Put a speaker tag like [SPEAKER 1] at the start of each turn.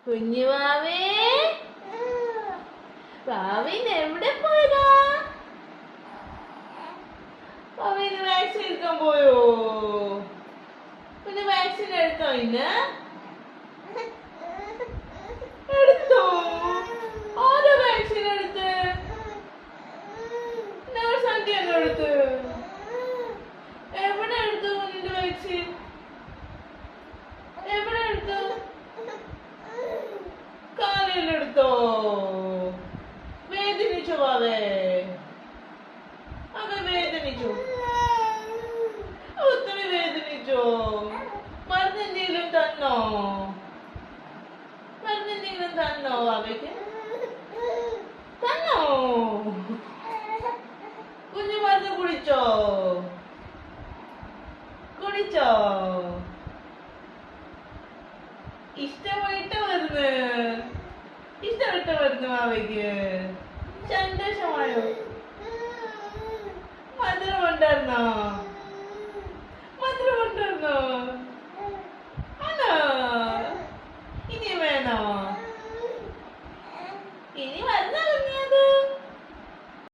[SPEAKER 1] കുഞ്ഞു വാവേ, വാവിന് എവിടെ പോയതാ? വാവിന് വാക്സിൻ എടുക്കാൻ പോയോ? പിന്നെ വാക്സിൻ എടുത്തോ? ഇന്ന് എടുത്തോ? ആരാ വാക്സിൻ എടുത്ത്? നേഴ്സ് ആന്റിയാണോ എടുത്ത്? എവിടെ എടുത്തു നിന്റെ വാക്സിൻ? എവിടെ എടുത്തു? കാലിലെടുത്തോ? വേദനിച്ചോ വാവേ? അവ വേദനിച്ചു? ഒത്തിരി വേദനിച്ചോ? മരുന്നെന്തെങ്കിലും തന്നോ? മരുന്നെന്തെങ്കിലും തന്നോ വാവയ്ക്ക്? തന്നോ? കുഞ്ഞു മരുന്ന് കുടിച്ചോ? കുടിച്ചോ? ഇഷ്ടമായിട്ട് മരുന്ന്? ഇഷ്ടപ്പെട്ട മരുന്ന് വാവയ്ക്ക്? സന്തോഷമായോ? മധുരം ഉണ്ടായിരുന്നോ? മധുരം ഉണ്ടായിരുന്നോ? ആണോ? ഇനി വേണോ?